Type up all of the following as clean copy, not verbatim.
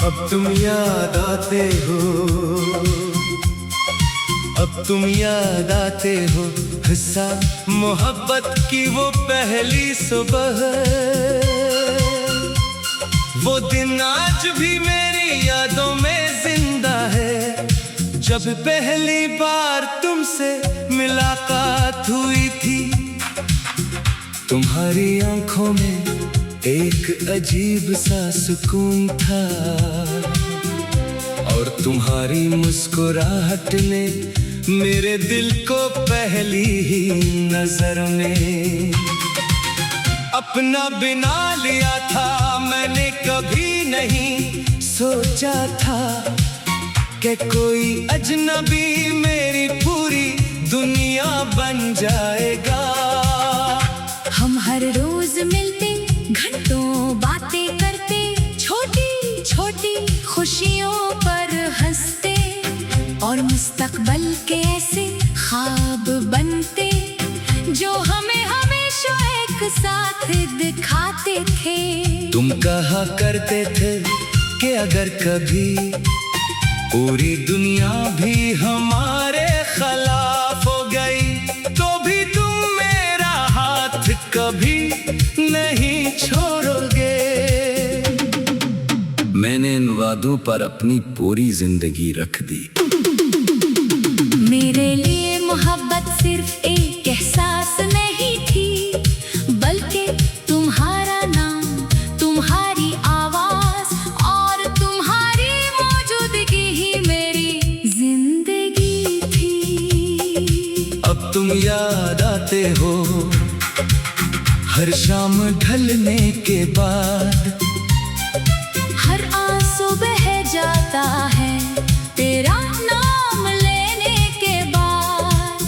अब तुम याद आते हो, अब तुम याद आते हो। हिस्सा मोहब्बत की वो पहली सुबह, वो दिन आज भी मेरी यादों में जिंदा है। जब पहली बार तुमसे मुलाकात हुई थी, तुम्हारी आंखों में एक अजीब सा सुकून था, और तुम्हारी मुस्कुराहट ने मेरे दिल को पहली ही नजर में अपना बना लिया था। मैंने कभी नहीं सोचा था कि कोई अजनबी मेरी पूरी दुनिया बन जाएगा। हम हर रोज मिलते, घंटों बातें करते, छोटी छोटी खुशियों पर हंसते, और मुस्तकबल के ऐसे ख्वाब बनते जो हमें हमेशा एक साथ दिखाते थे। तुम कहा करते थे कि अगर कभी पूरी दुनिया भी हमारे खिलाफ हो गई, तो भी तुम मेरा हाथ कभी नहीं छोड़ोगे। मैंने इन वादों पर अपनी पूरी जिंदगी रख दी। मेरे लिए मोहब्बत सिर्फ एक एहसास नहीं थी, बल्कि तुम्हारा नाम, तुम्हारी आवाज और तुम्हारी मौजूदगी ही मेरी जिंदगी थी। अब तुम याद आते हो, हर शाम ढलने के बाद, हर आंसू बह जाता है तेरा नाम लेने के बाद।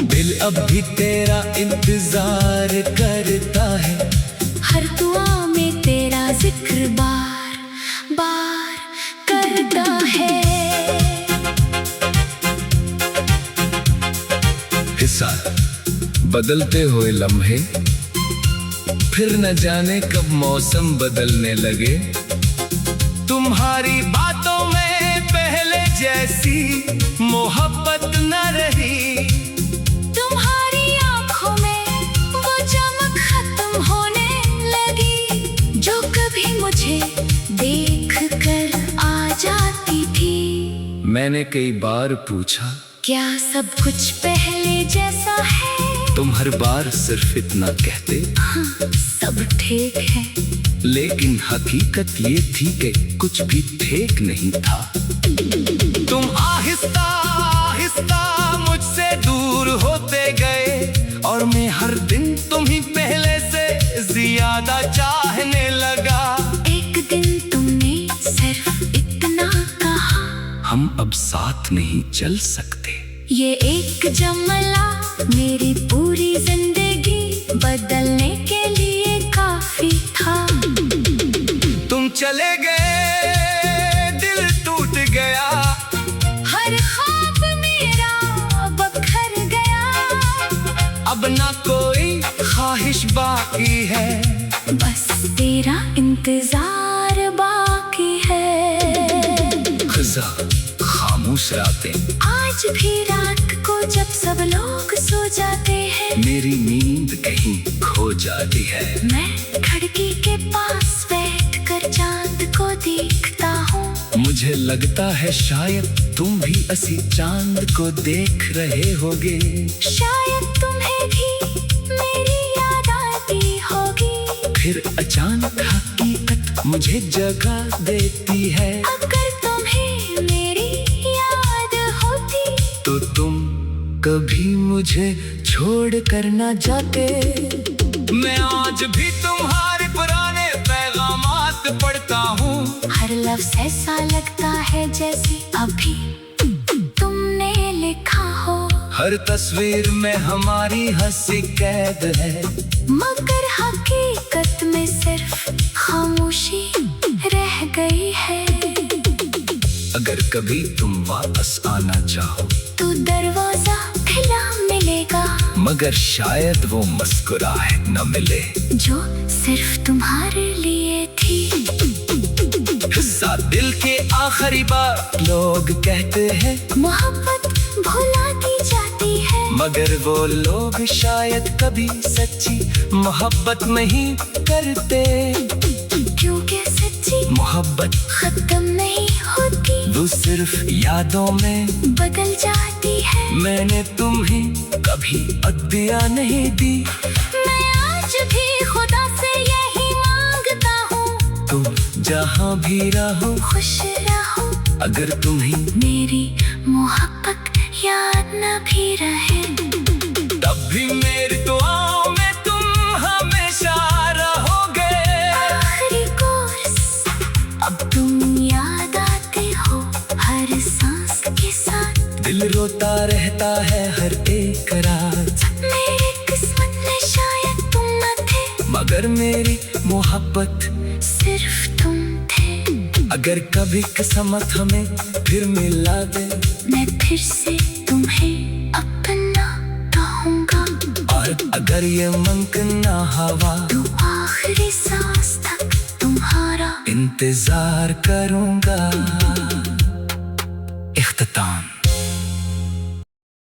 दिल अब भी तेरा इंतजार करता है, हर दुआ में तेरा जिक्र बार बार करता है। हिस्सा बदलते हुए लम्हे, फिर न जाने कब मौसम बदलने लगे। तुम्हारी बातों में पहले जैसी मोहब्बत न रही, तुम्हारी आंखों में वो चमक खत्म होने लगी, जो कभी मुझे देख कर आ जाती थी। मैंने कई बार पूछा, क्या सब कुछ पहले जैसा है? तुम हर बार सिर्फ इतना कहते, हाँ, सब ठीक है। लेकिन हकीकत ये थी कि कुछ भी ठीक नहीं था। तुम आहिस्ता आहिस्ता मुझसे दूर होते गए, और मैं हर दिन तुम्हीं पहले से ज्यादा चाहने लगा। एक दिन तुमने सिर्फ इतना कहा, हम अब साथ नहीं चल सकते। ये एक जुमला मेरी पूरी जिंदगी बदलने के लिए काफी था। तुम चले गए, दिल टूट गया, हर ख्वाब मेरा बखर गया। अब ना कोई ख्वाहिश बाकी है, बस तेरा इंतजार बाकी है। खज़ा खामोश रातें, आज भी रात को जब सब लोग सो जाते हैं, मेरी नींद कहीं खो जाती है। मैं खिड़की के पास बैठ कर चांद को देखता हूँ। मुझे लगता है शायद तुम भी इसी चांद को देख रहे होगे। शायद तुम्हें भी मेरी याद आती होगी। फिर अचानक हकीकत मुझे जगा देती है। अगर तुम्हें मेरी याद होती, तो तुम कभी मुझे छोड़ कर ना जाते। मैं आज भी तुम्हारे पुराने पैगामात पढ़ता हूँ। हर लफ्ज़ ऐसा लगता है जैसे अभी तुमने लिखा हो। हर तस्वीर में हमारी हंसी कैद है, मगर हकीकत में सिर्फ खामोशी रह गई है। अगर कभी तुम वापस आना चाहो, तो दरवाजा खुला मिलेगा, मगर शायद वो मुस्कुराहट न मिले जो सिर्फ तुम्हारे लिए थी। हिस्सा दिल के आखिरी बार लोग कहते हैं मोहब्बत भुला दी जाती है, मगर वो लोग शायद कभी सच्ची मोहब्बत नहीं करते। क्योंकि सच्ची मोहब्बत खत्म नहीं होती, वो सिर्फ यादों में बदल जाती है। मैंने तुम्हें कभी अदिया नहीं दी, मैं आज भी खुदा से यही मांगता हूँ, तुम जहाँ भी रहो खुश रहो। अगर तुम्हें मेरी मोहब्बत याद न भी रहे, तब भी मेरी दुआओं में तुम हमेशा रहोगे। आखिरी कोर्स अब तुम याद आते हो हर सांस के साथ। दिल रोता रहता है हर एक रात, मेरी किस्मत में शायद तुम न थे, मगर मेरी मोहब्बत सिर्फ तुम थे। अगर कभी किस्मत हमें फिर मिला दे, मैं फिर से तुम्हें अपना कहूँगा, और अगर ये मुमकिन ना हवा तो आखिरी सांस तक तुम्हारा इंतजार करूंगा। इख्तिताम।